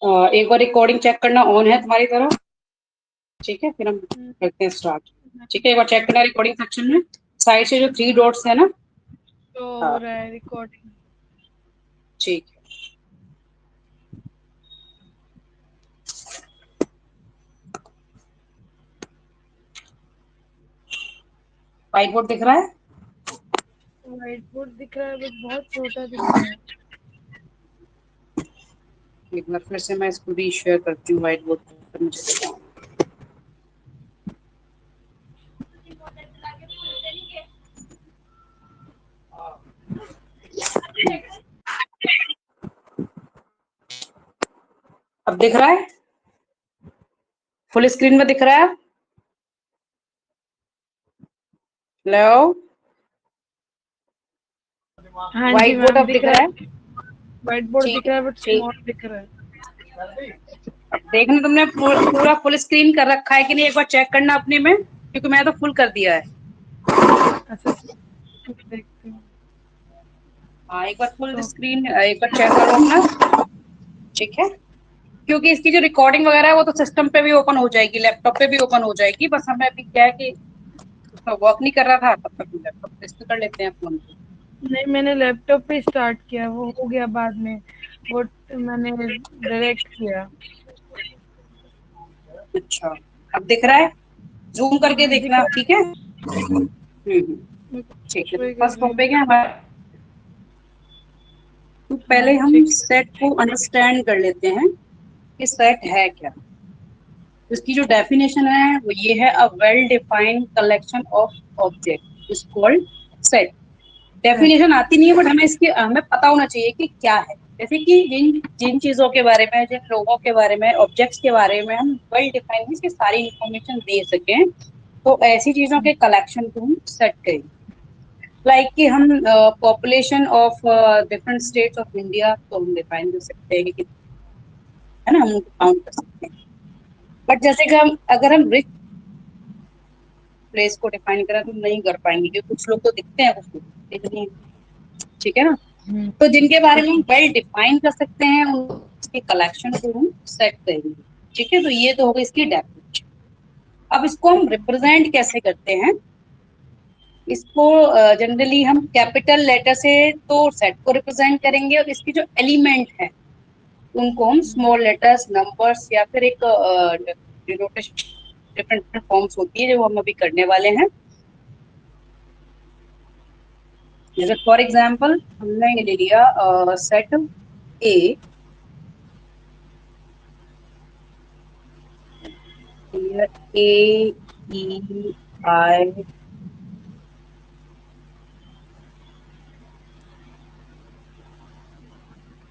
एक बार recording check करना on है तुम्हारी तरफ, ठीक है, फिर हम करते हैं स्टार्ट। ठीक है, एक बार चेक करना रिकॉर्डिंग सेक्शन में साइड से जो 3 डॉट्स है ना। तो हाँ हो रहा है रिकॉर्डिंग। ठीक है। व्हाइट बोर्ड दिख रहा है? व्हाइट बोर्ड दिख रहा है बट बहुत छोटा दिख रहा है। एक बार फिर से मैं इसको भी शेयर करती हूँ व्हाइट बोर्ड पर, मुझे अब दिख रहा है? फुल स्क्रीन में दिख रहा है? हेलो, हाँ जी व्हाइट बोर्ड मैम अब दिख दिख रहा रहा है? है। व्हाइट बोर्ड ठीक दिख है, रहा है बट ठीक। स्मॉल दिख रहा है। अब देखना तुमने पूरा फुल स्क्रीन कर रखा है कि नहीं, एक बार चेक करना अपने में, क्योंकि मैं तो फुल कर दिया है। अच्छा देखती हूँ। हाँ एक बार फुल तो स्क्रीन एक बार चेक करो अपना, ठीक है, क्योंकि इसकी जो रिकॉर्डिंग वगैरह है वो तो सिस्टम पे भी ओपन हो जाएगी, लैपटॉप पे भी ओपन हो जाएगी, बस हमें अभी क्या है कि उसका वर्क नहीं कर रहा था, तब तक हम लैपटॉप पे इसको कर लेते हैं फोन पे। नहीं, मैंने लैपटॉप पे स्टार्ट किया, वो हो गया बाद में। वो मैंने डायरेक्ट किया। अच्छा, अब दिख रहा है? जूम करके हाँ दिख देखना, रहा ठीक है। है। ठीक है, तो वही कर फर्स्ट रही हूँ। टॉपिक है हमारा। तो पहले हाँ हम ठीक है। सेट को अंडरस्टैंड कर लेते हैं कि सेट है क्या। इसकी जो डेफिनेशन है वो ये है, a well defined collection of object is called set. Set. Definition आती नहीं है बट हमें पता होना चाहिए कि क्या है। जैसे कि जिन जिन चीजों के बारे में, जिन लोगों के बारे में, ऑब्जेक्ट्स के बारे में हम वेल डिफाइंड मींस की सारी इंफॉर्मेशन दे सकें, तो ऐसी चीजों के कलेक्शन को हम सेट करेंगे। लाइक कि हम population of different states of India तो हम डिफाइन कर सकते हैं कि, है ना, हम उनको काउंट कर सकते हैं। बट जैसे कि हम अगर हम रिच प्लेस को डिफाइन करें तो नहीं कर पाएंगे, क्योंकि कुछ लोग तो दिखते हैं, कुछ लोग दिखते नहीं, ठीक है ना। हम्म, तो जिनके बारे में ठीक हम है। वेल डिफाइन कर सकते हैं उसके कलेक्शन को हम सेट करेंगे, ठीक है। तो ये तो होगा इसकी डेफिनेशन। अब इसको हम रिप्रेजेंट कैसे करते हैं, इसको जनरली हम कैपिटल लेटर से तो सेट को रिप्रेजेंट करेंगे, और इसकी जो एलिमेंट है उनको हम स्मॉल लेटर्स, नंबर्स, या फिर एक डिनोटेशन, डिफरेंट फॉर्म्स होती है जो हम अभी करने वाले हैं। जैसे फॉर एग्जांपल हमने ले लिया set A, A E I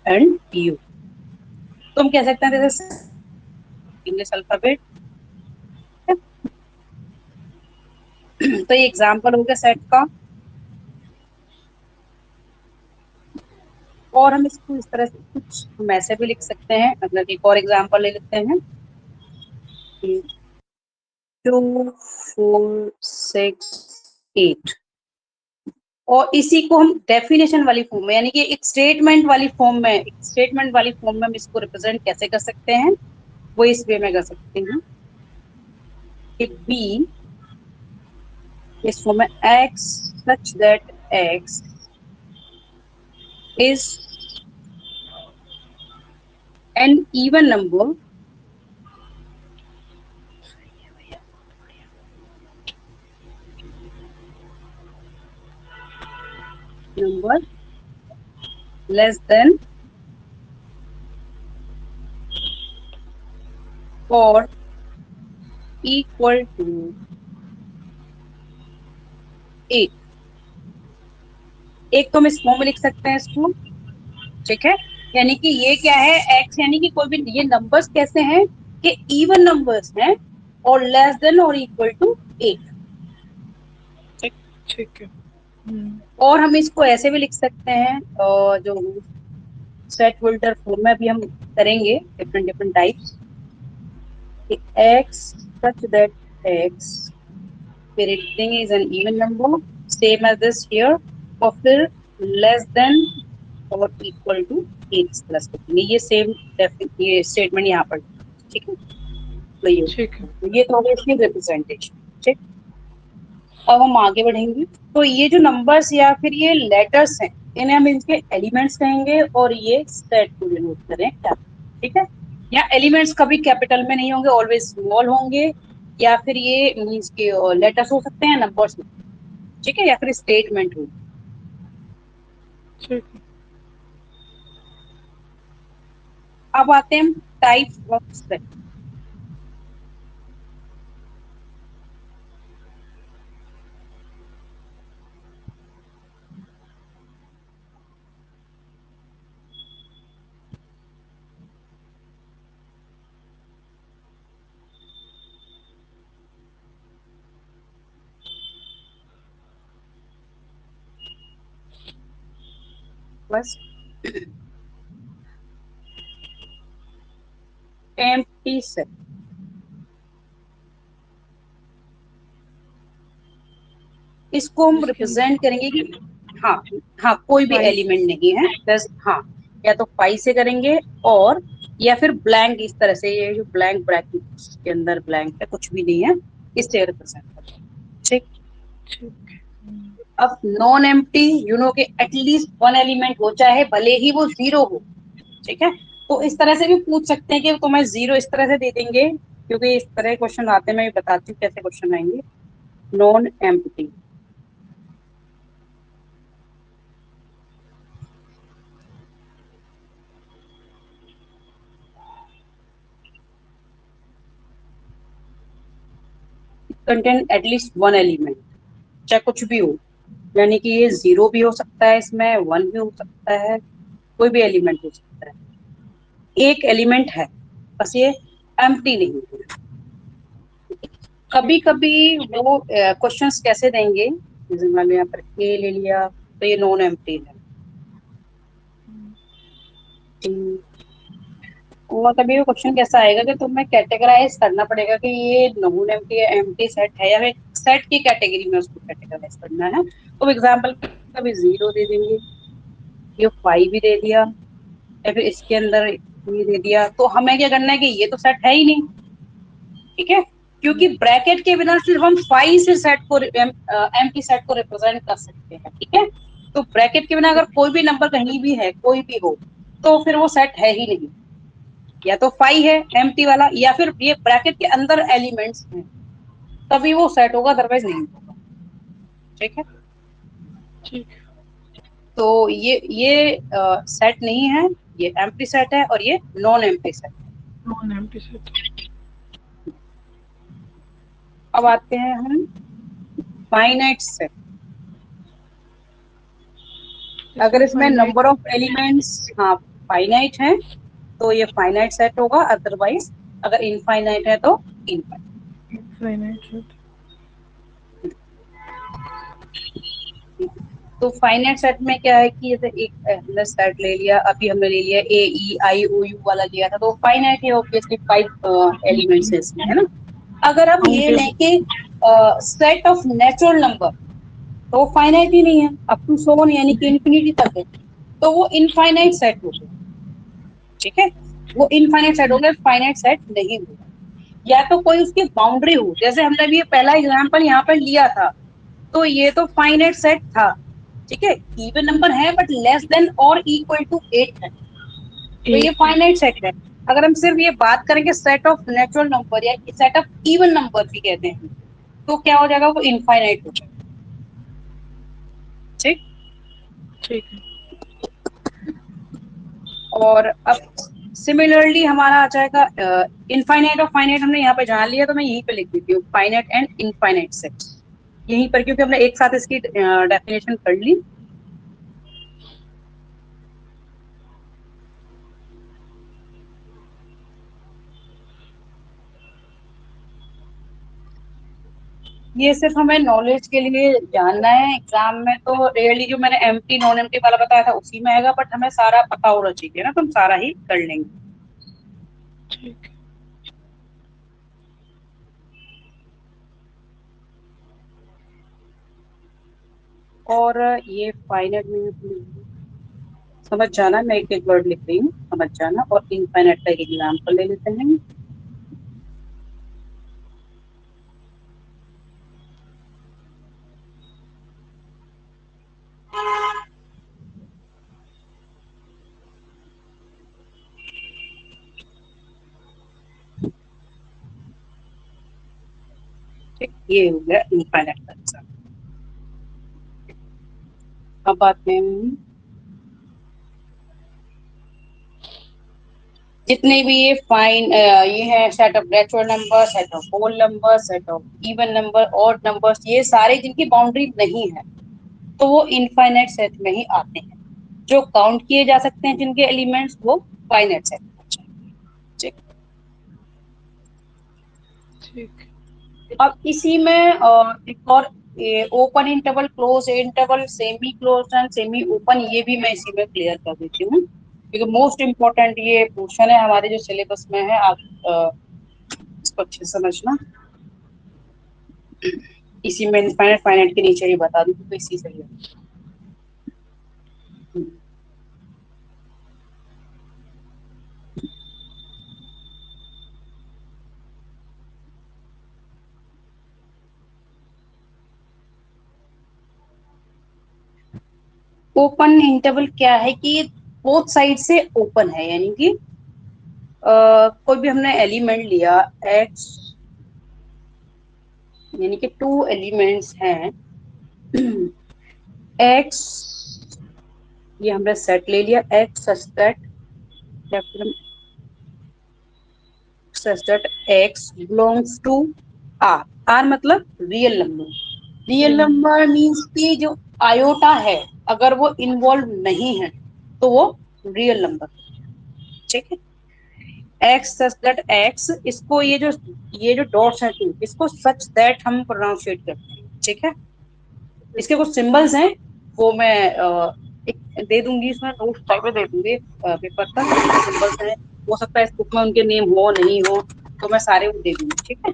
and you. तो हम कह सकते हैं जैसे इंग्लिश अल्फाबेट। तो ये एग्जांपल हो गया सेट का। और हम इसको इस तरह से कुछ हम ऐसे भी लिख सकते हैं, अगर एक और एग्जांपल ले लेते हैं, 2 4 6 8। और इसी को हम डेफिनेशन वाली फॉर्म में, यानी कि एक स्टेटमेंट वाली फॉर्म में, एक स्टेटमेंट वाली फॉर्म में हम इसको रिप्रेजेंट कैसे कर सकते हैं, वो इस वे में कर सकते हैं कि बी इस फॉर्म में x such that x is an even number less than or equal to 8। एक तो हम इस फॉर्म में लिख सकते हैं इसको, ठीक है। यानी कि ये क्या है, x यानी कि कोई भी, ये नंबर्स कैसे हैं कि इवन नंबर्स हैं और लेस देन और इक्वल टू 8। ठीक है। और हम इसको ऐसे भी लिख सकते हैं, जो सेट होल्डर फॉर्म में अभी हम करेंगे different different types, x such that x फिर is an even number same as this here, और फिर लेस देन और इक्वल टू एक्स प्लस 15, ये सेम ये स्टेटमेंट यहाँ पर, ठीक है। तो ठीक है। ये तो हो गया इसकी रिप्रेजेंटेशन, ठीक। अब हम आगे बढ़ेंगे, तो ये जो नंबर्स या फिर ये लेटर्स हैं, इन्हें हम इनके एलिमेंट्स कहेंगे और ये सेट को डिनोट करें क्या, ठीक है। या एलिमेंट्स कभी कैपिटल में नहीं होंगे, ऑलवेज स्मॉल होंगे, या फिर ये मीन्स के लेटर्स हो सकते हैं, नंबर्स, ठीक है, या फिर स्टेटमेंट हो। ठीक है। अब आते हैं हम टाइप ऑफ सेट। बस एम्प्टी सेट, इसको हम इसके रिप्रेजेंट अंदर करेंगे कि हाँ, हाँ कोई भी 5। एलिमेंट नहीं है, बस हाँ, या तो पाई से करेंगे, और या फिर ब्लैंक, इस तरह से, ये जो ब्लैंक ब्रैकेट के अंदर ब्लैंक है, कुछ भी नहीं है, इससे रिप्रेजेंट करेंगे, ठीक। ठीक है। अब नॉन एम्प्टी, यू नो के एटलीस्ट वन एलिमेंट हो, चाहे भले ही वो जीरो हो, ठीक है। तो इस तरह से भी पूछ सकते हैं कि तुम्हें जीरो इस तरह से दे देंगे, क्योंकि इस तरह क्वेश्चन आते हैं, मैं बताती हूँ कैसे क्वेश्चन आएंगे। Non empty, contain at least one element, चाहे कुछ भी हो, यानी कि ये जीरो भी हो सकता है, इसमें वन भी हो सकता है, कोई भी एलिमेंट हो सकता है, एक एलिमेंट है, बस ये एम्प्टी नहीं है। कभी ठीक है। कभी वो क्वेश्चंस कैसे देंगे, जैसे मान लो यहाँ पर ए ले लिया, तो ये नॉन एम्प्टी है। और कभी वो क्वेश्चन कैसा आएगा कि तुम्हें कैटेगराइज करना पड़ेगा कि ये नॉन एम्प्टी है, एम्प्टी सेट है, या फिर सेट की कैटेगरी में उसको कैटेगराइज करना है। तो एग्जाम्पल कभी जीरो दे देंगे, ये फाइव भी दे दिया, या फिर इसके अंदर ये दे दिया, तो हमें क्या करना है कि ये तो सेट है ही नहीं, ठीक है, क्योंकि ब्रैकेट के बिना सिर्फ हम फाइव से सेट को एम्प्टी सेट को रिप्रेजेंट कर सकते हैं, ठीक है। तो ब्रैकेट के बिना अगर कोई भी नंबर कहीं भी है, कोई भी हो, तो फिर वो सेट है ही नहीं, या तो फाइव है एम्प्टी वाला, या फिर ये ब्रैकेट के अंदर एलिमेंट्स हैं, तभी वो सेट होगा, अदरवाइज नहीं होगा, ठीक है। ठीक है। तो ये सेट नहीं है, ये एम्प्टी सेट है, और ये non empty set. Non empty set. अब आते हैं हम फाइनाइट सेट। अगर इसमें इसमें फाइनाइट। नंबर ऑफ एलिमेंट्स हाँ फाइनाइट है, तो ये फाइनाइट सेट होगा, अदरवाइज अगर इनफाइनाइट है तो इनफाइनाइट। Finite set. तो फाइनाइट सेट में क्या है कि जैसे एक हमने सेट ले लिया, अभी हमने ले लिया ए ई आई ओ यू वाला लिया था, तो फाइनाइट है, ऑब्वियसली फाइव एलिमेंट्स है इसमें, है ना। अगर हम ये काउंटेबल। लेके सेट ऑफ नेचुरल नंबर, तो वो फाइनाइट ही नहीं है, अप टू सो वन यानी कि इन्फिनिटी तक है, तो वो इनफाइनाइट सेट हो गया, ठीक है। वो इनफाइनाइट सेट हो गया, फाइनाइट सेट नहीं होगा। या तो कोई उसकी बाउंड्री हो, जैसे हमने भी ये पहला एग्जांपल यहाँ पर लिया था, तो ये तो फाइनाइट सेट था, ठीक है, इवन नंबर है बट लेस देन और इक्वल टू 8 है, तो ये 8 है। फाइनाइट सेट है। अगर हम सिर्फ ये बात करेंगे सेट ऑफ नेचुरल नंबर या सेट ऑफ इवन नंबर भी कहते हैं, तो क्या हो जाएगा, वो इनफाइनाइट हो जाएगा, ठीक। ठीक है। और अब सिमिलरली हमारा आ जाएगा इनफाइनाइट और फाइनाइट, हमने यहाँ पे जान लिया, तो मैं यहीं पे लिख देती हूँ फाइनाइट एंड इनफाइनाइट सेट, यहीं पर, क्योंकि हमने एक साथ इसकी डेफिनेशन कर ली। ये सिर्फ हमें नॉलेज के लिए जानना है, एग्जाम में तो रियली जो मैंने एम्प्टी नॉन एम्प्टी वाला बताया था उसी में आएगा, बट हमें सारा पता होना चाहिए ना, तो हम सारा ही कर लेंगे। ठीक है। और ये फाइनाइट में समझ जाना, मैं एक एक वर्ड लिख रही हूँ, समझ जाना। और इनफाइनाइट का एक एग्जाम्पल ले लेते हैं। ठीक, ये हो गया इनफाइनाइट का एग्जाम्पल। अब आते हैं जितने भी ये ये है set of natural number, set of whole number, set of even number, odd numbers, ये सारे जिनकी बाउंड्री नहीं है तो वो इनफाइनाइट सेट में ही आते हैं। जो काउंट किए जा सकते हैं जिनके एलिमेंट्स, वो फाइनाइट सेट में आ जाएंगे। ठीक, ठीक। अब इसी में एक और open interval, close interval, semi close and semi open, ये भी मैं इसी में क्लियर कर देती हूँ क्योंकि मोस्ट इम्पोर्टेंट ये पोर्शन है हमारे जो सिलेबस में है। आप इसको अच्छे से समझना। इसी में इनफाइनाइट फाइनाइट के नीचे ही बता दूं तो इसी से ही है। ओपन इंटरवल क्या है कि ये बोथ साइड से ओपन है, यानी कि कोई भी हमने एलिमेंट लिया x, यानी कि टू एलिमेंट्स हैं x, ये हमने सेट ले लिया x such that x belongs to r। r मतलब real number. Real number means कि जो आयोटा है अगर वो इन्वॉल्व नहीं है तो वो रियल नंबर। ठीक है, एक्स सच दैट एक्स, इसको ये जो डॉट्स हैं टू, इसको सच दैट हम प्रोनाउंसिएट करते हैं। ठीक है, इसके कुछ सिंबल्स हैं, वो मैं एक दे दूंगी, इसमें नोट्स टाइप में दे दूंगी पेपर पर। सिंबल्स हैं, हो सकता है इस बुक में उनके नेम हो नहीं हो, तो मैं सारे वो दे दूंगी। ठीक है,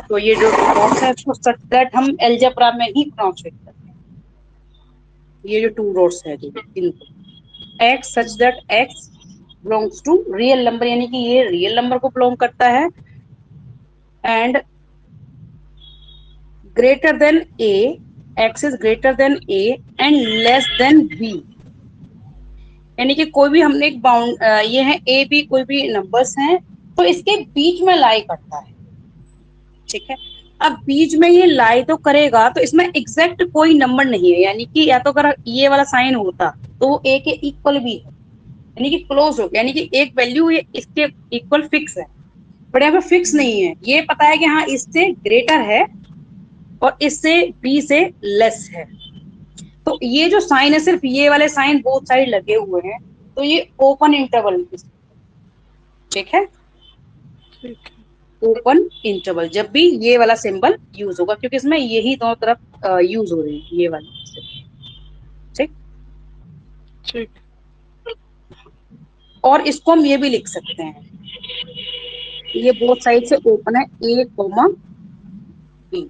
तो ये जो डॉट्स है इसको सच दैट हम एलजेब्रा में ही प्रोनाउंसिएट करते हैं। ये जो टू डॉट्स है जो इनको, x such that x belongs to real number, यानी कि ये रियल नंबर को बिलोंग करता है, and greater than a, x is greater than a and less than b, यानी कि कोई भी हमने एक बाउंड ये है ए बी, कोई भी नंबर्स हैं तो इसके बीच में लाई करता है। ठीक है, अब बीच में ये लाई तो करेगा तो इसमें एग्जैक्ट कोई नंबर नहीं है, यानी कि या तो अगर ये वाला साइन होता तो वो ए के इक्वल भी है, यानी कि क्लोज हो गया, यानी कि एक वैल्यू ये इसके इक्वल फिक्स है। बट यहाँ पे फिक्स नहीं है, ये पता है कि हाँ इससे ग्रेटर है और इससे बी से लेस है। तो ये जो साइन है, सिर्फ ये वाले साइन बोथ साइड लगे हुए हैं, तो ये ओपन इंटरवल। ठीक है, ठीक है। ओपन इंटरवल जब भी ये वाला सिंबल यूज होगा, क्योंकि इसमें यही दोनों तरफ यूज हो रही है ये वाली। ठीक, ठीक। और इसको हम ये भी लिख सकते हैं, ये बोथ साइड से ओपन है, ए कोमा बी,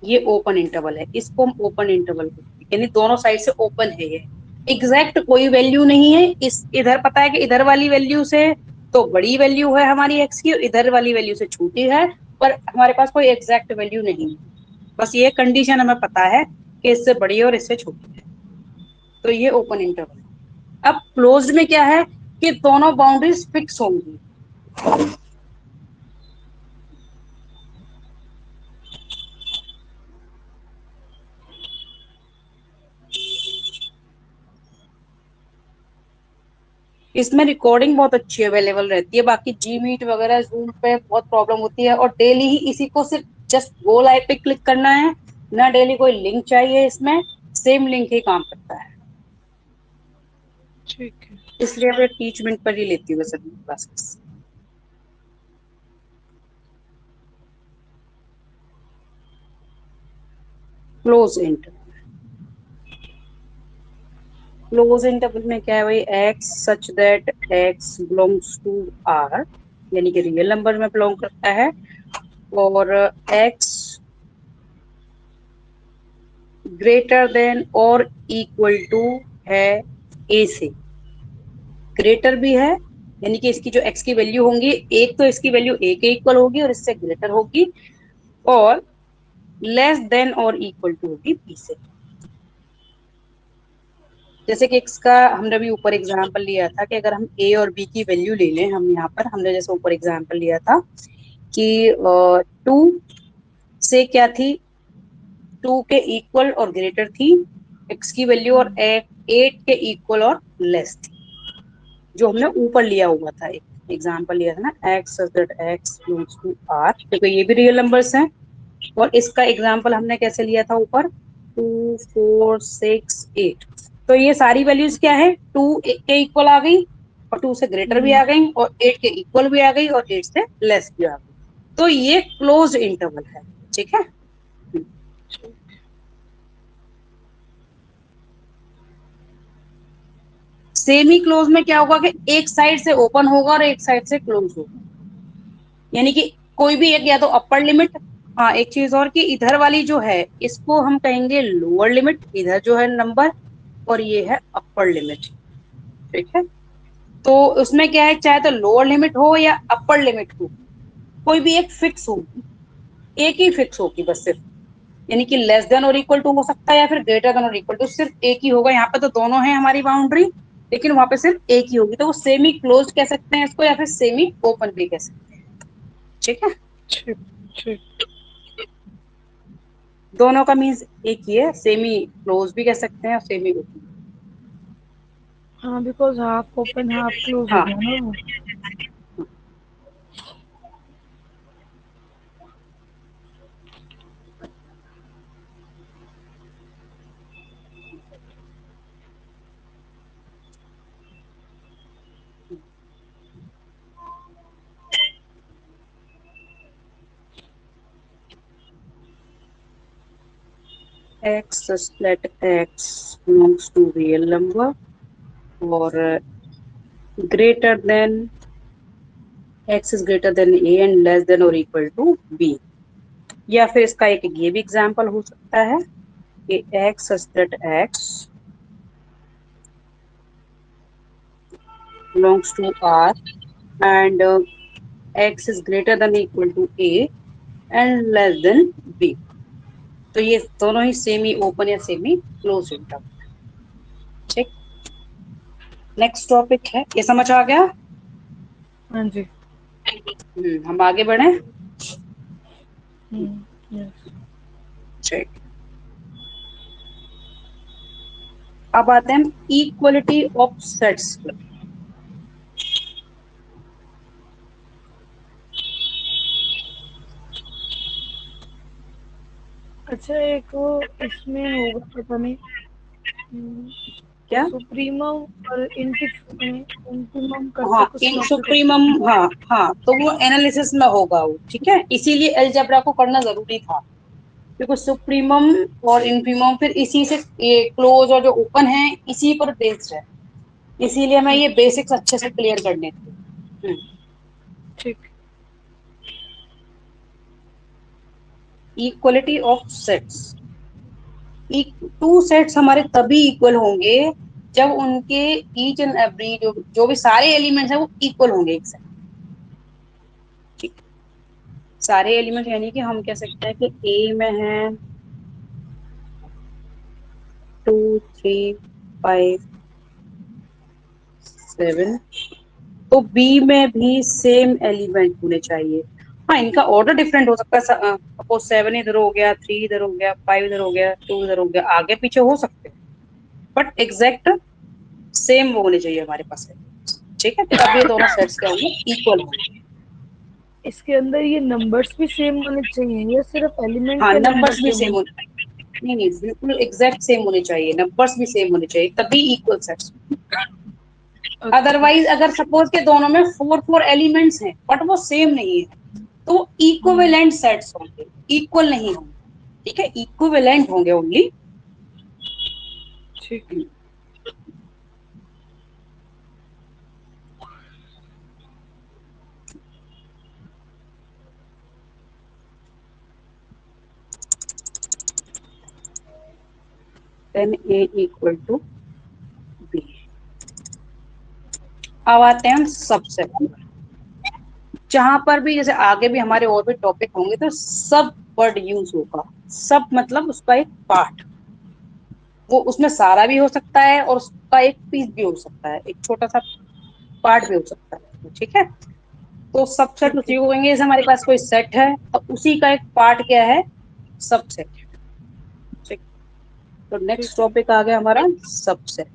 ये ओपन इंटरवल है, इसको हम ओपन इंटरवल, यानी दोनों साइड से ओपन है। ये एग्जैक्ट कोई वैल्यू नहीं है, इस इधर पता है कि इधर वाली वैल्यू से तो बड़ी वैल्यू है हमारी एक्स की, इधर वाली वैल्यू से छोटी है, पर हमारे पास कोई एग्जैक्ट वैल्यू नहीं है। बस ये कंडीशन हमें पता है कि इससे बड़ी है और इससे छोटी है, तो ये ओपन इंटरवल है। अब क्लोज्ड में क्या है कि दोनों बाउंड्रीज फिक्स होंगी। इसमें रिकॉर्डिंग बहुत अच्छी अवेलेबल रहती है, बाकी जी मीट वगैरह जूम पे बहुत प्रॉब्लम होती है, और डेली ही इसी को सिर्फ जस्ट गो लाइव पे क्लिक करना है, ना डेली कोई लिंक चाहिए, इसमें सेम लिंक ही काम करता है। ठीक है। इसलिए मैं टीचमेंट पर ही लेती हूँ सभी classes. Close interval, close interval में क्या है भाई, x such that x belongs to R, यानी कि रियल नंबर में बिलोंग करता है, और एक्स ग्रेटर देन और इक्वल टू है ए से, ग्रेटर भी है, यानी कि इसकी जो x की वैल्यू होंगी, एक तो इसकी वैल्यू a के इक्वल होगी और इससे ग्रेटर होगी, और लेस देन और इक्वल टू होगी b से। जैसे कि इसका हमने भी ऊपर एग्जांपल लिया था कि अगर हम a और b की वैल्यू ले लें, हम यहाँ पर हमने जैसे ऊपर एग्जांपल लिया था कि 2 से क्या थी, 2 के इक्वल और ग्रेटर थी x की वैल्यू, और 8 के इक्वल और लेस थी, जो हमने ऊपर लिया हुआ था, एक एग्जांपल लिया था ना, x such that x belongs to r, देखो ये भी रियल नंबर्स हैं। और इसका एग्जांपल हमने कैसे लिया था ऊपर, 2 4 6 8, तो ये सारी वैल्यूज क्या है, 2 के इक्वल आ गई, और 2 से ग्रेटर भी आ गई, और 8 के इक्वल भी आ गई, और 8 से लेस भी आ गई, तो ये क्लोज्ड इंटरवल है। ठीक है, सेमी क्लोज में क्या होगा कि एक साइड से ओपन होगा और एक साइड से क्लोज होगा, यानी कि कोई भी एक, या तो अपर लिमिट, हाँ एक चीज और कि इधर वाली जो है इसको हम कहेंगे लोअर लिमिट, इधर जो है नंबर, और ये है अपर लिमिट। ठीक है, तो उसमें क्या है, चाहे तो लोअर लिमिट हो या अपर लिमिट हो, कोई भी एक फिक्स होगी, एक ही फिक्स होगी बस सिर्फ, यानी कि लेस देन और इक्वल टू हो सकता है या फिर ग्रेटर देन और इक्वल टू, सिर्फ एक ही होगा। यहाँ पे तो दोनों है हमारी बाउंड्री, लेकिन वहां पे सिर्फ एक ही होगी, तो वो सेमी क्लोज कह सकते हैं इसको, या फिर सेमी ओपन भी कह सकते हैं। ठीक है, ठीक ठीक। दोनों का मीन्स एक ही है, सेमी क्लोज भी कह सकते हैं और सेमी ओपन। हाँ, because half open half close हो हाँ, गया ना वो। x such that x belongs to real number, और greater than, x is greater than a and less than or equal to b। या फिर इसका एक ये भी एग्जांपल हो सकता है कि x such that x belongs to r and x is greater than or equal to a and less than b। तो ये दोनों ही सेमी ओपन या सेमी क्लोज इंटरवल। ठीक, नेक्स्ट टॉपिक है, ये समझ आ गया। हाँ जी। हम आगे बढ़े। यस। ठीक, अब आते हैं इक्वलिटी ऑफ सेट्स। अच्छा, एक वो इसमें होगा पता नहीं, क्या, सुप्रीमम और इंटीमम करके हाँ कुछ इन टॉपिक। सुप्रीमम, हाँ हाँ, तो वो एनालिसिस में होगा वो। ठीक है, इसीलिए अलजेब्रा को करना जरूरी था, क्योंकि सुप्रीमम और इन्फीमम फिर इसी से, ये क्लोज और जो ओपन है इसी पर बेस्ड है, इसीलिए हमें ठीक ये बेसिक्स अच्छे से क्लियर करने थे। ठीक। Equality of sets, two sets हमारे तभी इक्वल होंगे जब उनके ईच एंड एवरी जो भी सारे एलिमेंट्स हैं वो इक्वल होंगे एक सेट। ठीक, सारे एलिमेंट, यानी कि हम कह सकते हैं कि ए में है 2 3 5 7, तो बी में भी सेम एलिमेंट होने चाहिए। हाँ, इनका ऑर्डर डिफरेंट हो सकता है, सपोज 7 इधर हो गया, 3 इधर हो गया, 5 इधर हो गया, 2 इधर हो गया, आगे पीछे हो सकते हैं, बट एग्जैक्ट सेम वो होने चाहिए हमारे पास। ठीक है, तब ये दोनों सेट्स क्या होंगे, इक्वल होंगे। इसके अंदर ये नंबर्स भी सेम होने चाहिए या सिर्फ एलिमेंट हाँ, के नंबर नंबर्स भी सेम सेम होने? होने, नहीं नहीं, बिल्कुल एग्जैक्ट सेम होने चाहिए, नंबर्स भी सेम होने चाहिए, तभी इक्वल सेट्स। अच्छा। अदरवाइज अगर सपोज के दोनों में 4 4 एलिमेंट्स हैं बट वो सेम नहीं है, तो इक्विवेलेंट सेट्स होंगे, इक्वल नहीं होंगे। ठीक है, इक्विवेलेंट होंगे ओनली। ठीक। देन ए इक्वल टू अब आते हैं हम सबसेट, जहां पर भी जैसे आगे भी हमारे और भी टॉपिक होंगे तो सब वर्ड यूज होगा। सब मतलब उसका एक पार्ट, वो उसमें सारा भी हो सकता है और उसका एक पीस भी हो सकता है, एक छोटा सा पार्ट भी हो सकता है। ठीक है, तो सबसेट ठीक उसी है। को कहेंगे, जैसे हमारे पास कोई सेट है तो उसी का एक पार्ट क्या है, सबसेट। ठीक, तो ठीक नेक्स्ट है। टॉपिक आ गया हमारा सबसेट।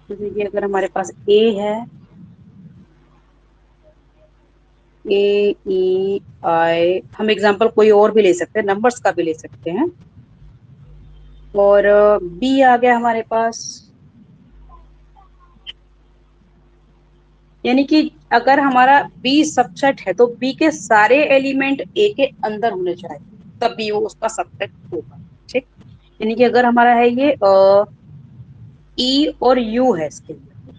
तो देखिए अगर हमारे पास ए है, ए ई आई, हम एग्जांपल कोई और भी ले सकते हैं, नंबर्स का भी ले सकते हैं। और बी आ गया हमारे पास, यानी कि अगर हमारा बी सबसेट है तो बी के सारे एलिमेंट ए के अंदर होने चाहिए, तभी वो उसका सबसेट होगा। ठीक, यानी कि अगर हमारा है ये ई और यू है इसके लिए,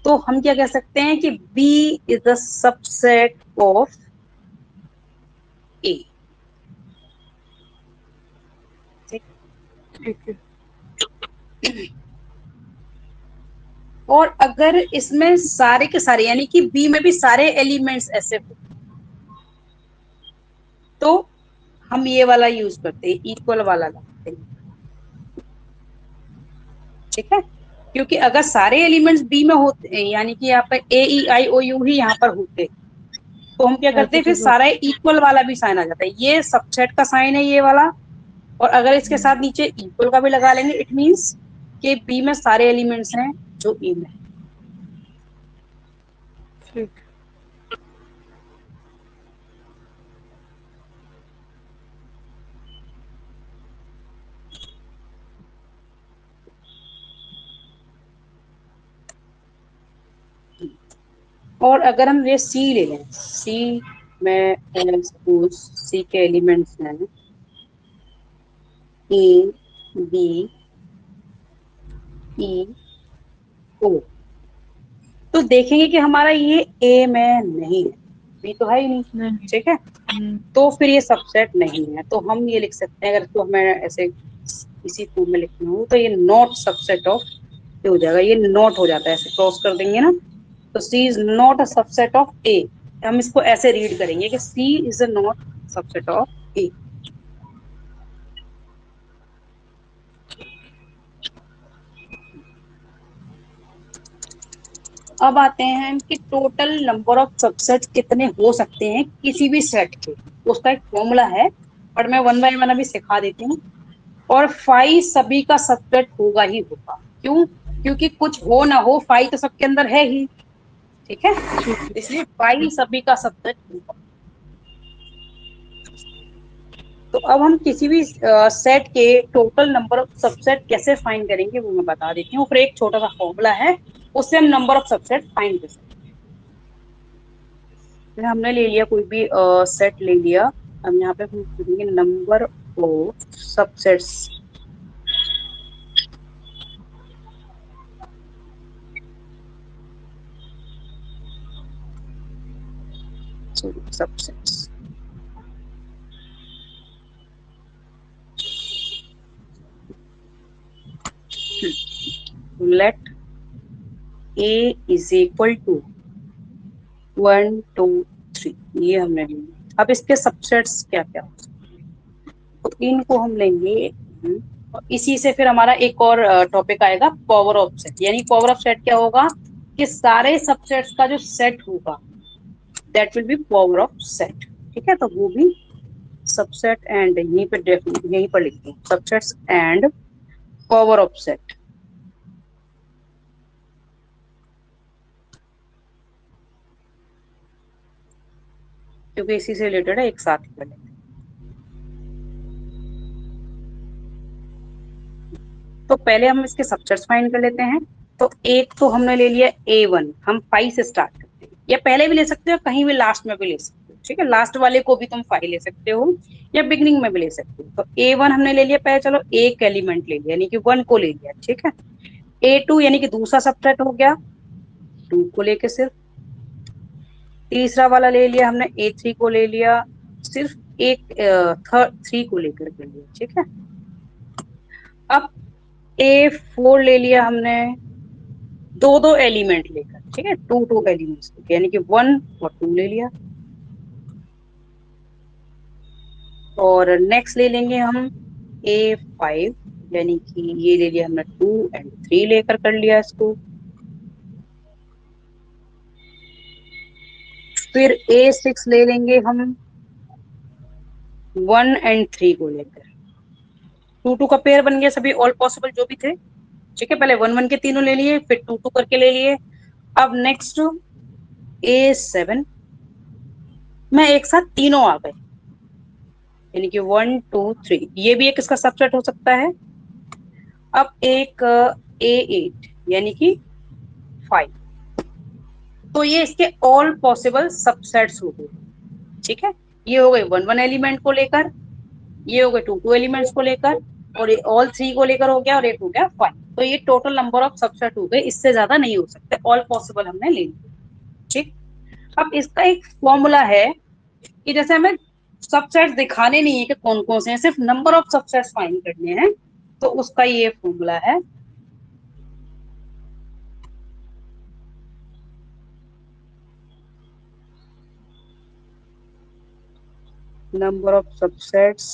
तो हम क्या कह सकते हैं कि B is the subset of A. ठीक, ठीक है। और अगर इसमें सारे के सारे यानी कि बी में भी सारे एलिमेंट्स ऐसे हो तो हम ये वाला यूज करते हैं, इक्वल वाला लगाते हैं। ठीक है, क्योंकि अगर सारे एलिमेंट्स बी में होते यानी कि यहाँ पर ए ई आई ओ यू ही यहाँ पर होते, तो हम क्या करते ऐसे हैं, फिर तो सारा इक्वल वाला भी साइन आ जाता है, ये सबसेट का साइन है ये वाला। और अगर इसके साथ नीचे इक्वल का भी लगा लेंगे, इट मींस कि बी में सारे एलिमेंट्स हैं जो ए में है। ठीक। और अगर हम ये सी ले लें, सी में सपोज सी के एलिमेंट्स हैं ए बी ई ओ, तो देखेंगे कि हमारा ये ए में नहीं है, बी तो है ही नहीं। नहीं। ठीक है, तो फिर ये सबसेट नहीं है, तो हम ये लिख सकते हैं, अगर इसको हमें ऐसे इसी फॉर्म में लिखना हो तो ये नॉट सबसेट ऑफ ए हो जाएगा, ये नॉट हो जाता है, ऐसे क्रॉस कर देंगे ना, तो C is not a subset of A. हम इसको ऐसे रीड करेंगे कि C is a not subset of A. अब आते हैं कि टोटल नंबर ऑफ सबसेट कितने हो सकते हैं किसी भी सेट के, उसका एक फॉर्मूला है, और मैं वन बाय वन अभी सिखा देती हूँ। और फाइव सभी का सबसेट होगा ही होगा, क्यों, क्योंकि कुछ हो ना हो फाइव तो सबके अंदर है ही। ठीक है, ठीक है। इसलिए फाइव सभी का सबसेट होगा। तो अब हम किसी भी सेट के टोटल नंबर ऑफ सबसेट कैसे फाइंड करेंगे वो मैं बता देती हूँ, फिर एक छोटा सा फॉर्मूला है, उससे हम नंबर ऑफ सबसेट फाइंड कर सकते हैं। हमने ले लिया कोई भी सेट ले लिया, अब यहाँ पे हम लिखेंगे number of subsets. Subsets, let A is equal to 1 2 3, ये हमने लिया। अब इसके सबसेट्स क्या क्या हो सकते हैं, तो इनको हम लेंगे। और इसी से फिर हमारा एक और टॉपिक आएगा, पावर ऑफ सेट। यानी पावर ऑफ सेट क्या होगा कि सारे सबसेट्स का जो सेट होगा that will be power of set. ठीक है, तो वो भी सबसेट एंड, यहीं पर यहीं पर लिखते हैं subsets and power of set, क्योंकि इसी से रिलेटेड है, एक साथ ही कर लेते हैं। तो पहले हम इसके सबसेट्स फाइंड कर लेते हैं। तो एक तो हमने ले लिया A1, हम 5 से स्टार्ट करते हैं, या पहले भी ले सकते हो, कहीं भी लास्ट में भी ले सकते हो। ठीक है, लास्ट वाले को भी तुम 5 ले सकते हो या बिगनिंग में भी ले सकते हो। तो A1 हमने ले लिया पहले, चलो एक एलिमेंट ले लिया यानी कि 1 को ले लिया। ठीक है, A2 यानी कि दूसरा सबसेट हो गया, 2 को लेके सिर्फ। तीसरा वाला ले लिया हमने A3 को ले लिया, सिर्फ एक थर्ड 3 को लेकर के लिया। ठीक है, A4 ले लिया हमने, दो दो एलिमेंट लेकर, ठीक है, टू टू एलिमेंट्स यानी कि 1 और 2 ले लिया। और नेक्स्ट ले लेंगे हम A5, यानी कि ये ले लिया हमने 2 एंड 3 लेकर कर लिया इसको। फिर A6 ले लेंगे हम 1 एंड 3 को लेकर, 2 2 का पेयर बन गया सभी ऑल पॉसिबल जो भी थे, ठीक है। पहले 1 1 के तीनों ले लिए, फिर 2 2 करके ले लिए। अब नेक्स्ट A7 में एक साथ तीनों आ गए, यानी कि 1 2 3, ये भी एक इसका सबसेट हो सकता है। अब एक A8 यानी कि 5, तो ये इसके ऑल पॉसिबल सबसेट्स हो गए, ठीक है। ये हो गए 1 1 एलिमेंट को लेकर, ये हो गए 2 2 एलिमेंट्स को लेकर, और ये ऑल 3 को लेकर हो गया, और एक हो गया 5। तो ये टोटल नंबर ऑफ सबसेट हो गए, इससे ज्यादा नहीं हो सकते, ऑल पॉसिबल हमने ले लिया, ठीक। अब इसका एक फॉर्मूला है कि जैसे हमें सबसेट्स दिखाने नहीं है कि कौन कौन से हैं, सिर्फ नंबर ऑफ सबसेट्स फाइंड करने हैं, तो उसका ये फॉर्मूला है। Number of subsets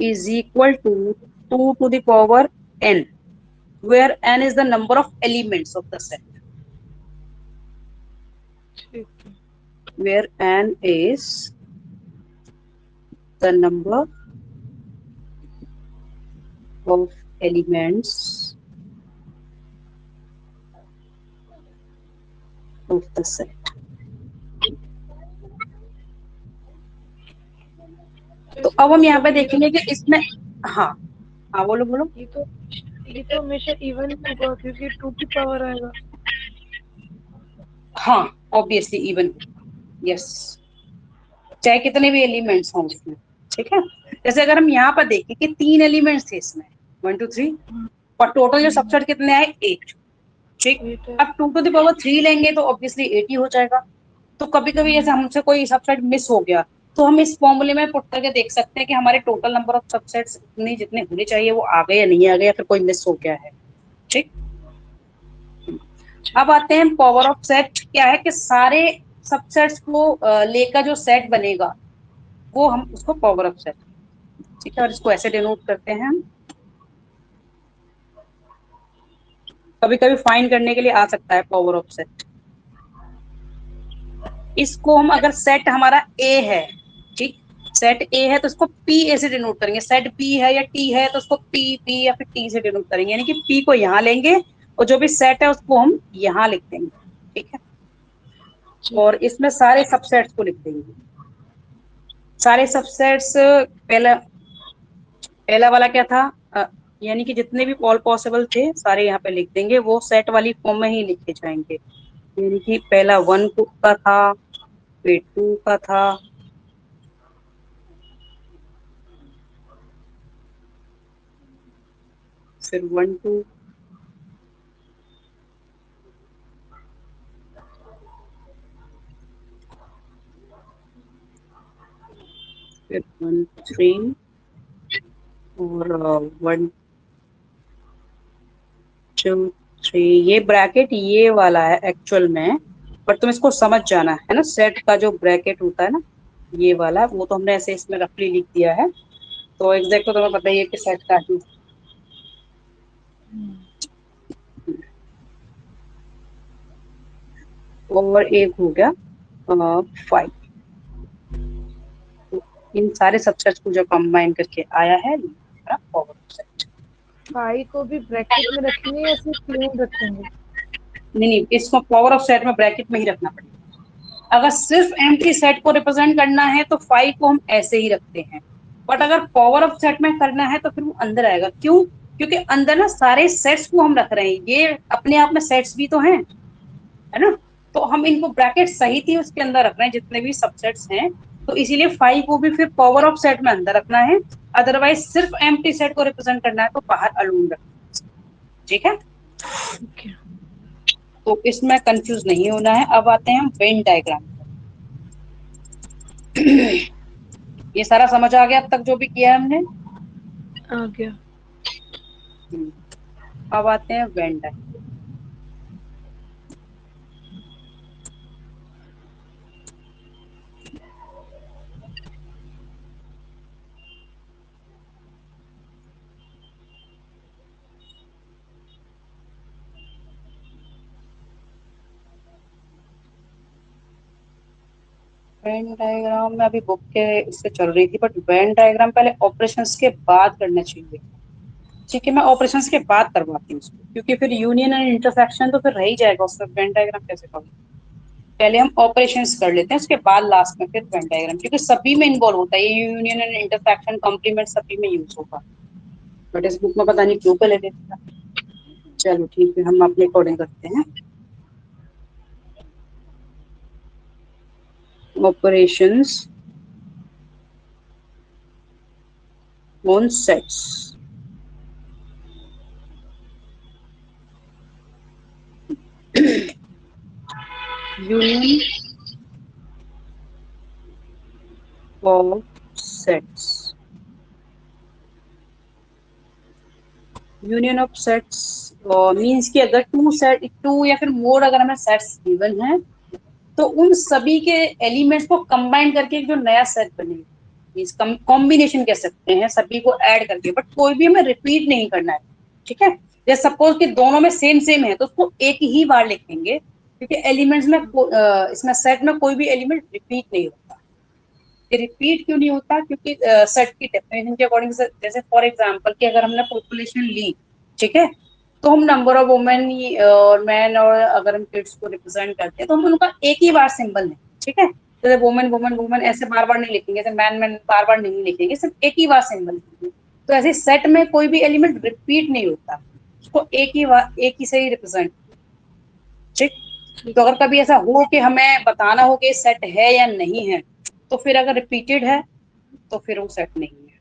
is equal to 2 to the power n, where n is the number of elements of the set, ठीक है। where n is the number of elements of the set। तो अब हम यहाँ पे देखेंगे कि इसमें, हाँ हाँ बोलो बोलो। ये तो हमेशा इवन होगा क्योंकि 2 की पावर आएगा। हाँ ऑब्वियसली इवन, यस, चाहे कितने भी एलिमेंट्स हों उसमें, ठीक है। जैसे अगर हम यहाँ पर देखें कि 3 एलिमेंट्स थे इसमें, 1 2 3, और टोटल जो सबसेट कितने आए 8, ठीक। अब 2 टू द पावर 3 लेंगे तो ऑब्वियसली 8 ही हो जाएगा। तो कभी कभी जैसे हमसे कोई सबसेट मिस हो गया, तो हम इस फॉर्मूले में पुट करके देख सकते हैं कि हमारे टोटल नंबर ऑफ सबसेट्स इतने जितने होने चाहिए वो आ गए या नहीं आ गए, या फिर कोई मिस हो गया है, ठीक। अब आते हैं पावर ऑफ सेट, क्या है कि सारे सबसेट्स को लेकर जो सेट बनेगा वो हम उसको पावर ऑफ सेट, ठीक है। और इसको ऐसे डिनोट करते हैं हम, कभी कभी फाइंड करने के लिए आ सकता है पावर ऑफ सेट। इसको हम अगर सेट हमारा ए है, ठीक, सेट ए है तो इसको पी ए से डिनोट करेंगे, सेट बी है या टी है तो उसको पी पी या फिर टी से डिनोट करेंगे, यानी कि पी को यहाँ लेंगे और जो भी सेट है उसको हम यहाँ लिख देंगे, ठीक है। और इसमें सारे सबसेट्स को लिख देंगे, सारे सबसेट्स, पहला पहला वाला क्या था, यानी कि जितने भी ऑल पॉसिबल थे सारे यहाँ पे लिख देंगे, वो सेट वाली फॉर्म में ही लिखे जाएंगे। यानी कि पहला 1 का था, फिर 2 का था, फिर 1 2, फिर 1 3, और 1 2 3। ये ब्रैकेट ये वाला है एक्चुअल में, पर तुम इसको समझ जाना है ना, सेट का जो ब्रैकेट होता है ना ये वाला, वो तो हमने ऐसे इसमें रफली लिख दिया है, तो एग्जैक्ट तो तुम्हें पता ही है कि सेट का ही। और एक हो गया 5, तो इन सारे सबसेट्स को जो कंबाइन करके आया है पावर सेट। 5 को भी ब्रैकेट में रखेंगे या सिर्फ प्लेन रखेंगे? नहीं, इसको पावर ऑफ सेट में ब्रैकेट में ही रखना पड़ेगा। अगर सिर्फ एम्प्टी सेट को रिप्रेजेंट करना है तो 5 को हम ऐसे ही रखते हैं, बट अगर पावर ऑफ सेट में करना है तो फिर वो अंदर आएगा। क्यों? क्योंकि अंदर ना सारे सेट्स को हम रख रहे हैं, ये अपने आप में सेट्स भी तो हैं, है ना, तो हम इनको ब्रैकेट सहित ही उसके अंदर रख रहे हैं जितने भी सबसेट्स हैं, तो इसीलिए 5 को भी फिर पावर ऑफ सेट में अंदर रखना है। अदरवाइज सिर्फ एम्प्टी सेट को रिप्रेजेंट करना है तो बाहर अलोन रखना है, ठीक है। तो इसमें कंफ्यूज नहीं होना है। अब आते हैं हम वेन डायग्राम। ये सारा समझ आ गया अब तक जो भी किया है हमने? आ गया। अब आते हैं वेन डायग्राम। वेन डायग्राम में अभी बुक के इससे चल रही थी, बट वेन डायग्राम पहले ऑपरेशंस के बाद करना चाहिए। ठीक है, मैं ऑपरेशंस के बाद करवाती हूँ उसको, क्योंकि फिर यूनियन एंड इंटरसेक्शन तो फिर रह ही जाएगा उसमें, वेन डायग्राम कैसे करूँ। पहले हम ऑपरेशंस कर लेते हैं, उसके बाद लास्ट में फिर वेन डायग्राम, क्योंकि सभी में इन्वॉल्व होता है ये, यूनियन एंड इंटरसेक्शन कॉम्प्लीमेंट सभी में यूज होगा। बट इस बुक में पता नहीं क्यों पहले देता। चलो ठीक है, हम अपने अकॉर्डिंग करते हैं। Operations on sets. Union of sets. Union of sets means कि अगर टू या फिर मोर अगर हमें सेट्स गिवन है, तो उन सभी के एलिमेंट्स को कंबाइन करके एक जो नया सेट बनेगा, मींस कॉम्बिनेशन कह सकते हैं, सभी को ऐड करके, बट कोई भी हमें रिपीट नहीं करना है। ठीक है, जैसे सपोज कि दोनों में सेम सेम है तो उसको एक ही बार लिखेंगे, क्योंकि एलिमेंट्स में इसमें सेट में कोई भी एलिमेंट रिपीट नहीं होता। ये रिपीट क्यों नहीं होता, क्योंकि सेट की डेफिनेशन के अकॉर्डिंग, जैसे फॉर एग्जांपल कि अगर हमने पॉपुलेशन ली, ठीक है, तो हम नंबर ऑफ वुमेन और मैन, और अगर हम किड्स को रिप्रेजेंट करते हैं तो हम उनका एक ही बार सिंबल है। ठीक है, जैसे वुमेन वुमेन वुमेन ऐसे बार बार नहीं लिखेंगे, जैसे मैन मैन बार बार नहीं लिखेंगे, सिर्फ एक ही बार सिंबल लिखेंगे। तो ऐसे सेट में कोई भी एलिमेंट रिपीट नहीं होता, उसको एक ही बार एक ही से ही रिप्रेजेंट। ठीक, तो अगर कभी ऐसा हो कि हमें बताना हो कि सेट है या नहीं है, तो फिर अगर रिपीटेड है तो फिर वो सेट नहीं है।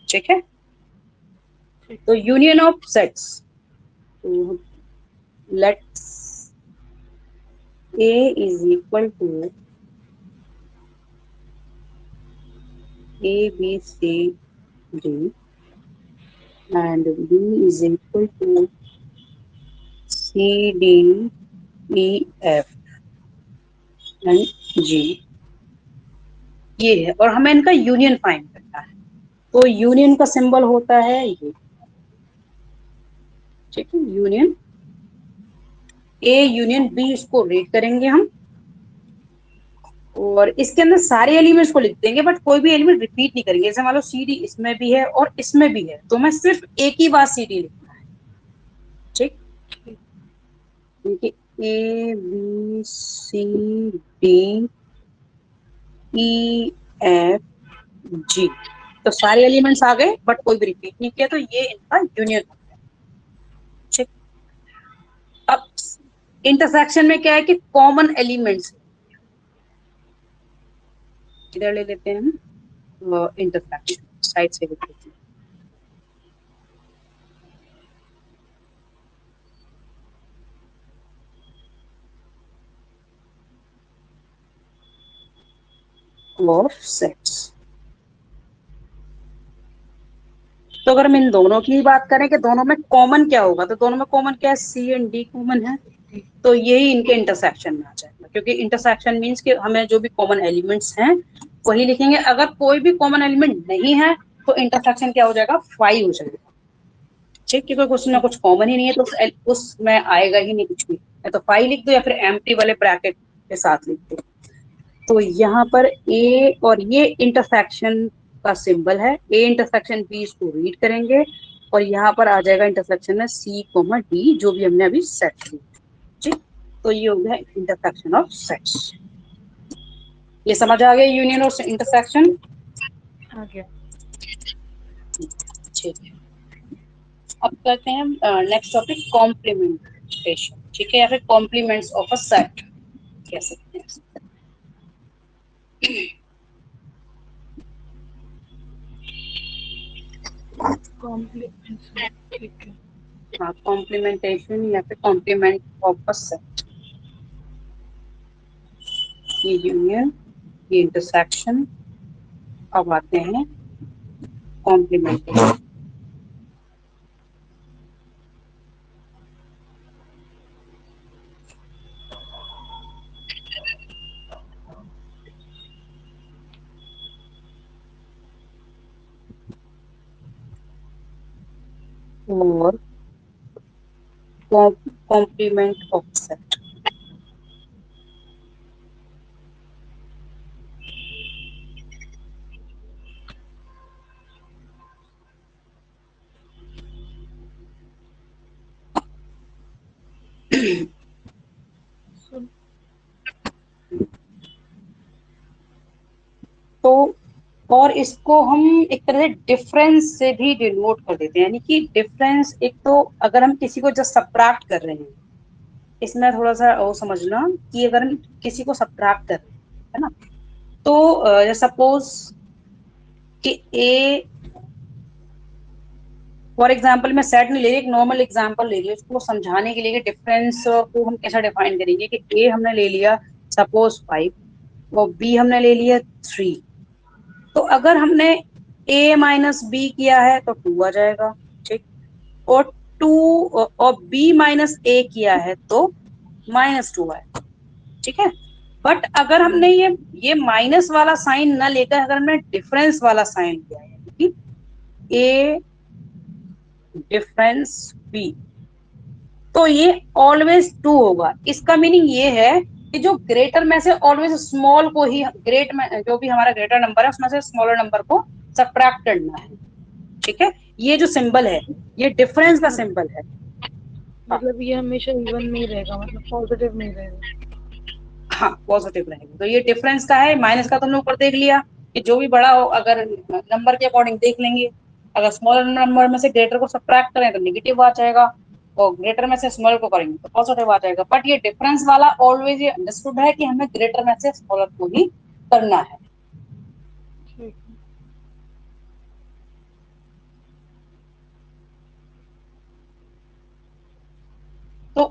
ठीक है, तो union of sets, let's A is equal to A, B, C, D, and B is equal to C, D, E, F and G। ये है, और हमें इनका यूनियन फाइंड करना है। तो यूनियन का सिंबल होता है ये। ठीक है, यूनियन ए यूनियन बी, इसको रीड करेंगे हम, और इसके अंदर सारे एलिमेंट्स को लिख देंगे, बट कोई भी एलिमेंट रिपीट नहीं करेंगे। जैसे मान लो सी डी इसमें भी है और इसमें भी है, तो मैं सिर्फ एक ही बार सी डी लिखना है। ठीक, देखिए A B C D E F G, तो सारे एलिमेंट्स आ गए, बट कोई भी रिपीट नहीं किया, तो ये इनका यूनियन हो गया। ठीक, अब इंटरसेक्शन में क्या है कि कॉमन एलिमेंट्स, इधर ले लेते हैं हम इंटरसेक्शन, साइड से लिख लेते हैं। ऑफ सेट्स, तो अगर हम इन दोनों की बात करें कि दोनों में कॉमन क्या होगा, तो दोनों में कॉमन क्या है, सी एंड डी कॉमन है, तो यही इनके इंटरसेक्शन में आ जाएगा, क्योंकि इंटरसेक्शन मींस कि हमें जो भी कॉमन एलिमेंट्स हैं वही लिखेंगे। अगर कोई भी कॉमन एलिमेंट नहीं है तो इंटरसेक्शन क्या हो जाएगा, 5 हो जाएगा। ठीक, क्योंकि कुछ ना कुछ कॉमन ही नहीं है, तो उसमें आएगा ही नहीं कुछ भी, या तो 5 लिख दो या फिर एम्प्टी वाले ब्रैकेट के साथ लिख दो। तो यहाँ पर ए और ये इंटरसेक्शन का सिंबल है, ए इंटरसेक्शन बी, इसको रीड करेंगे, और यहाँ पर आ जाएगा इंटरसेक्शन में सी कोमा डी, जो भी हमने अभी सेट किया। ठीक, तो ये हो गया इंटरसेक्शन ऑफ सेट्स। ये समझ आ गया यूनियन और इंटरसेक्शन। आ गया। ठीक है, अब करते हैं नेक्स्ट टॉपिक, कॉम्प्लीमेंटेशन। ठीक है, या फिर कॉम्प्लीमेंट्स ऑफ अ सेट कह सकते हैं। कॉम्प्लीमेंट्स, ठीक है। हाँ, कॉम्प्लीमेंटेशन या फिर कॉम्प्लीमेंट ऑफ अ सेट, ये यूनियन, ये इंटरसेक्शन। अब आते हैं कॉम्प्लीमेंटेशन। और कॉम्प्लीमेंट ऑफ सेट। तो और इसको हम एक तरह से डिफरेंस से भी डिनोट कर देते हैं, यानी कि डिफरेंस एक तो अगर हम किसी को जस्ट सब्ट्रैक्ट कर रहे हैं, इसमें थोड़ा सा वो समझना कि अगर हम किसी को सब्ट्रैक्ट कर रहे हैं, है ना, तो सपोज कि ए, फॉर एग्जाम्पल मैं सेट नहीं ले रही, एक नॉर्मल एग्जाम्पल ले रही हूँ उसको समझाने के लिए कि डिफरेंस को हम कैसा डिफाइन करेंगे, कि ए हमने ले लिया सपोज 5 और बी हमने ले लिया 3। तो अगर हमने ए माइनस बी किया है तो 2 आ जाएगा, ठीक। और 2 और बी माइनस ए किया है तो -2 आएगा, ठीक है। बट अगर हमने ये माइनस वाला साइन ना लेकर अगर हमने डिफरेंस वाला साइन लिया है, यानी कि ए डिफरेंस बी, तो ये ऑलवेज 2 होगा। इसका मीनिंग ये है कि जो ग्रेटर में से ऑलवेज स्मॉल को ही, ग्रेट में जो भी हमारा ग्रेटर नंबर है उसमें से स्मॉलर नंबर को सब्ट्रैक्ट करना है, ठीक है। ये जो सिंबल है ये डिफरेंस का सिंबल है। हाँ, मतलब ये हमेशा इवन में ही रहेगा, मतलब पॉजिटिव में ही रहेगा। हाँ पॉजिटिव रहेगा। तो ये डिफरेंस का है, माइनस का तुमने ऊपर देख लिया कि जो भी बड़ा हो अगर नंबर के अकॉर्डिंग देख लेंगे, अगर स्मॉलर नंबर में से ग्रेटर को सब्ट्रैक्ट करें तो नेगेटिव आ जाएगा, और ग्रेटर में से स्मॉलर को करेंगे तो पॉजिटिव आ जाएगा। बट ये डिफरेंस वाला ऑलवेज ये अंडरस्टूड है कि हमें ग्रेटर में से स्मॉलर को ही करना है। ठीक तो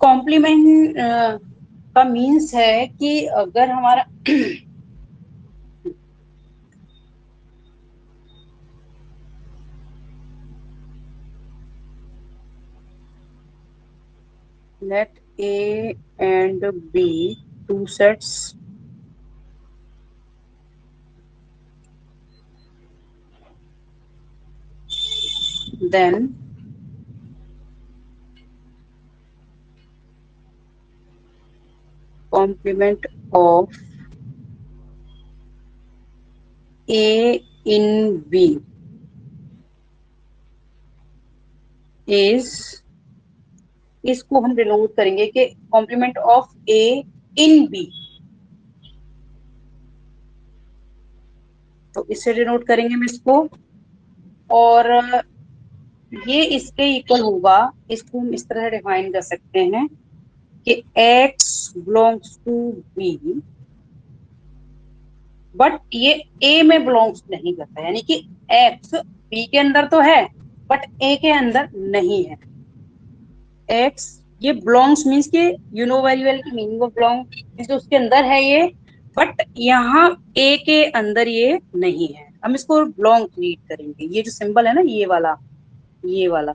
कॉम्प्लीमेंट का मीन्स है कि अगर हमारा let A and B two sets then complement of A in B is, इसको हम डिनोट करेंगे कि complement of A in B, तो इससे डिनोट करेंगे हम इसको। और ये इसके इक्वल होगा, इसको हम इस तरह डिफाइन कर सकते हैं कि x belongs to B but ये ए में बिलोंग्स नहीं करता, यानी कि x बी के अंदर तो है बट ए के अंदर नहीं है। x ये बिलोंग्स मीन्स के यू नो वेरी वेल की मीनिंग ऑफ बिलोंग, उसके अंदर है ये, बट यहाँ ए के अंदर ये नहीं है। हम इसको बिलोंग रीड करेंगे, ये जो सिंबल है ना ये वाला, ये वाला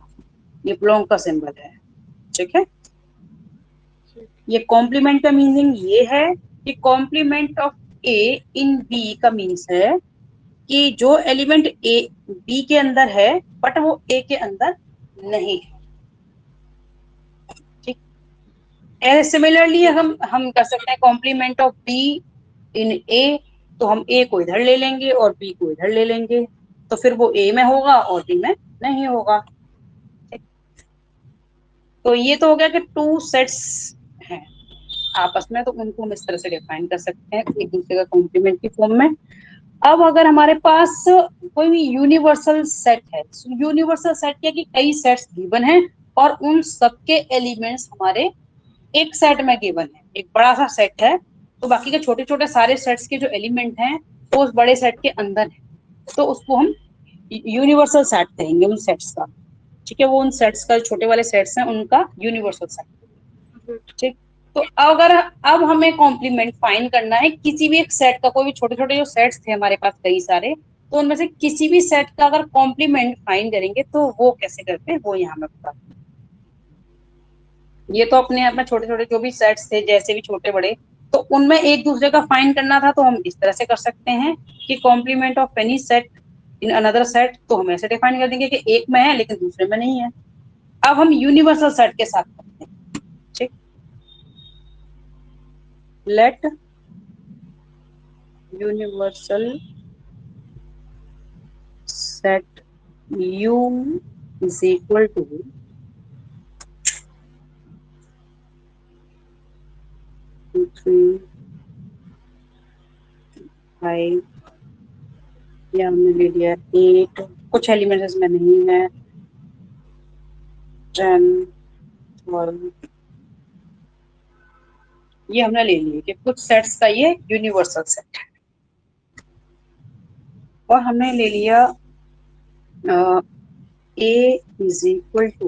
ये बिलोंग का सिंबल है, ठीक है। ये कॉम्प्लीमेंट का मीनिंग ये है कि complement of A in B का मीन्स है कि जो एलिमेंट ए बी के अंदर है बट वो ए के अंदर नहीं है, ठीक। सिमिलरली हम कर सकते हैं कॉम्प्लीमेंट ऑफ बी इन ए, तो हम ए को इधर ले लेंगे और बी को इधर ले लेंगे, तो फिर वो ए में होगा और बी में नहीं होगा, ठीक? तो ये तो हो गया कि टू सेट्स हैं आपस में, तो उनको हम इस तरह से डिफाइन कर सकते हैं एक दूसरे का कॉम्प्लीमेंट की फॉर्म में। अब अगर हमारे पास कोई भी यूनिवर्सल सेट है, यूनिवर्सल सेट क्या कि कई सेट्स गिवन हैं और उन सबके एलिमेंट्स हमारे एक सेट में गिवन है, एक बड़ा सा सेट है, तो बाकी के छोटे छोटे सारे सेट्स के जो एलिमेंट हैं वो उस बड़े सेट के अंदर है, तो उसको हम यूनिवर्सल सेट कहेंगे उन सेट्स का, ठीक है। वो उन सेट्स का, छोटे वाले सेट्स हैं उनका यूनिवर्सल सेट, ठीक। तो अगर अब हमें कॉम्प्लीमेंट फाइंड करना है किसी भी एक सेट का, कोई भी छोटे छोटे जो सेट्स थे हमारे पास कई सारे, तो उनमें से किसी भी सेट का अगर कॉम्प्लीमेंट फाइंड करेंगे तो वो कैसे करते हैं वो यहाँ मैं बता। ये तो अपने आप में छोटे छोटे जो भी सेट्स थे जैसे भी छोटे बड़े तो उनमें एक दूसरे का फाइंड करना था, तो हम इस तरह से कर सकते हैं कि complement of any set in another set, तो हम ऐसे डिफाइन कर देंगे कि एक में है लेकिन दूसरे में नहीं है। अब हम यूनिवर्सल सेट के साथ करते हैं, ठीक। Let universal set U is equal to 2, 3, 5, या हमने ले लिया 8, कुछ एलिमेंट्स इसमें नहीं है, 10, 12, ये हमने ले लिए कि कुछ सेट्स का ये यूनिवर्सल सेट है। और हमने ले लिया A is equal to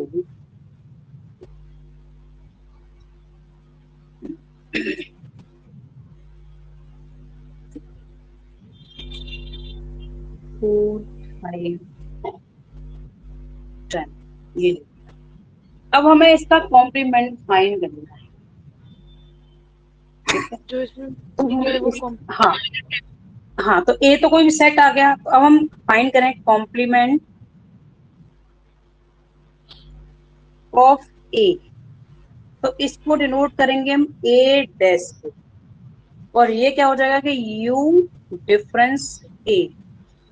4, 5, 10, ये। अब हमें इसका कॉम्प्लीमेंट फाइंड करना है, ठीक है। जो इसमें तो ठीक है वो हाँ हाँ, तो ए तो कोई भी सेट आ गया, तो अब हम फाइंड करें कॉम्प्लीमेंट ऑफ ए, तो इसको डिनोट करेंगे हम ए डैश से, और ये क्या हो जाएगा कि यू डिफरेंस ए,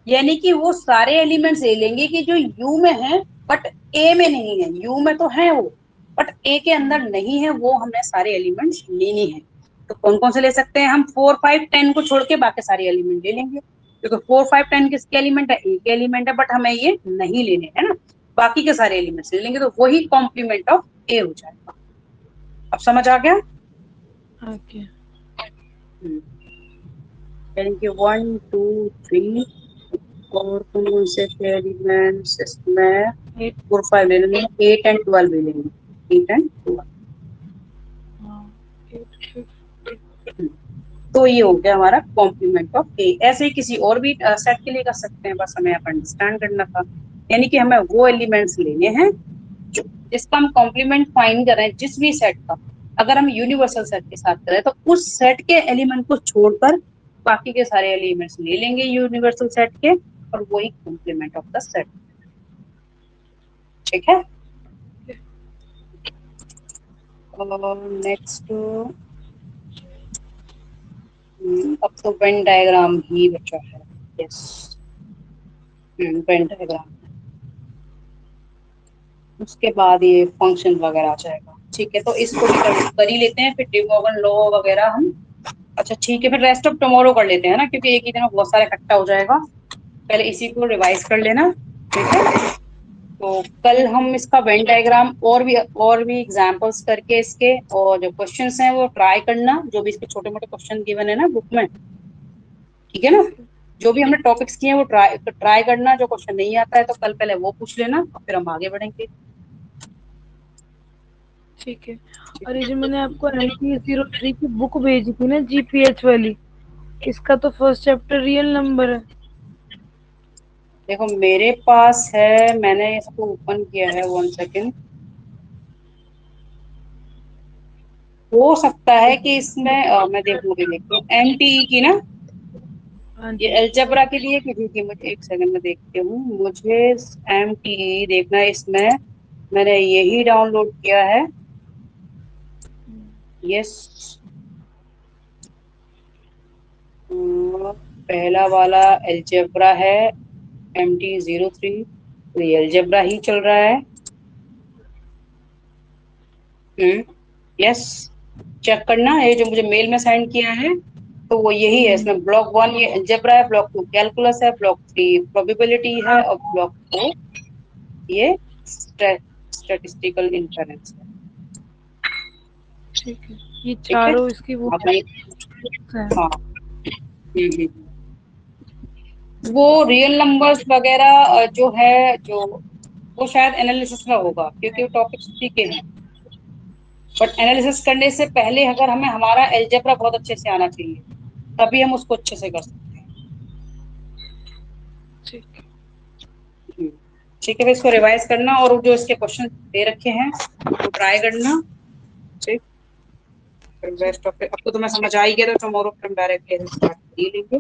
यानी कि वो सारे एलिमेंट्स ले लेंगे कि जो यू में है बट ए में नहीं है, यू में तो है वो बट ए के अंदर नहीं है, वो हमें सारे एलिमेंट्स लेने हैं। तो कौन कौन से ले सकते हैं हम? 4, 5, 10 को छोड़ के बाकी सारे एलिमेंट ले लेंगे, क्योंकि 4, 5, 10 किसके एलिमेंट है? ए के एलिमेंट है, बट हमें ये नहीं लेने है ना, बाकी के सारे एलिमेंट्स ले लेंगे, तो वही कॉम्प्लीमेंट ऑफ ए हो जाएगा। अब समझ आ गया? ओके। यानी कि 1, 2, 3 और कौन से एलिमेंट्स इसमें? 4, 5 ले लेंगे, 8 एंड 12 ले लेंगे, 8 एंड 12। तो ये हो गया हमारा कॉम्प्लीमेंट ऑफ ए। ऐसे ही किसी और भी सेट के लिए कर सकते हैं, बस हमें आप अंडरस्टैंड करना था। यानी कि हमें वो एलिमेंट्स लेने हैं जो जिसका हम कॉम्प्लीमेंट फाइंड कर रहे हैं, जिस भी सेट का। अगर हम यूनिवर्सल सेट के साथ करें तो उस सेट के एलिमेंट को छोड़कर बाकी के सारे एलिमेंट्स ले लेंगे यूनिवर्सल सेट के, और वही कॉम्प्लीमेंट ऑफ द सेट, ठीक है। और नेक्स्ट अब तो वेन डायग्राम ही बचा है। यस, वेन डायग्राम, उसके बाद ये फंक्शन वगैरह आ जाएगा, ठीक है। तो इसको भी कर ही लेते हैं, फिर डे मॉर्गन लॉ वगैरह हम, अच्छा ठीक है, फिर रेस्ट ऑफ टुमारो कर लेते हैं ना, क्योंकि एक ही दिन में बहुत सारा इकट्ठा हो जाएगा। पहले इसी को रिवाइज कर लेना, ठीक है। तो कल हम इसका वेन डायग्राम और भी एग्जांपल्स करके इसके, और जो क्वेश्चंस हैं वो ट्राई करना, जो भी इसके छोटे मोटे क्वेश्चन गिवन है ना बुक में, ठीक है ना। जो भी हमने टॉपिक्स किए हैं वो ट्राई करना, जो क्वेश्चन नहीं आता है तो कल पहले वो पूछ लेना, और फिर हम आगे बढ़ेंगे। ठीक है। और ये जो मैंने आपको MP03 की बुक भेजी थी ना, GPH वाली, इसका तो फर्स्ट चैप्टर रियल नंबर है। देखो मेरे पास है, मैंने इसको ओपन किया है, 1 सेकेंड। हो सकता है कि इसमें मैं देखूंगी, देखती हूँ एमटीई की ना, हाँ ये जी। अलजेब्रा के लिए किसी की, मुझे 1 सेकंड में देखती हूँ, मुझे एमटीई देखना है। इसमें मैंने यही डाउनलोड किया है, यस। पहला वाला अलजेब्रा है, MT03, तो ये अलजेब्रा ही चल रहा है। यस, चेक करना, ये जो मुझे मेल में सेंड किया है तो वो यही है। इसमें ब्लॉक 1 ये अलजेब्रा है, ब्लॉक 2 कैलकुलस है, ब्लॉक 3 प्रोबेबिलिटी है, और ब्लॉक 4 ये स्टैटिस्टिकल इन्फेरेंस है, ठीक है, ये ठीक है। चारों इसकी वो अब ये, है। हाँ, वो रियल नंबर्स वगैरह जो है, जो वो शायद एनालिसिस में होगा, क्योंकि वो टॉपिक्स उसी के हैं। बट एनालिसिस करने से पहले अगर हमें हमारा अलजेब्रा बहुत अच्छे से आना चाहिए, तभी हम उसको अच्छे से कर सकते ठीक है। हैं। ठीक है, फिर इसको रिवाइज करना, और जो इसके क्वेश्चन दे रखे हैं वो ट्राई करना, ठीक। बेस्ट ऑफ, आपको तो मैं समझ आ ही गया, तो टुमारो फिर हम डायरेक्टली स्टार्ट कर ही लेंगे।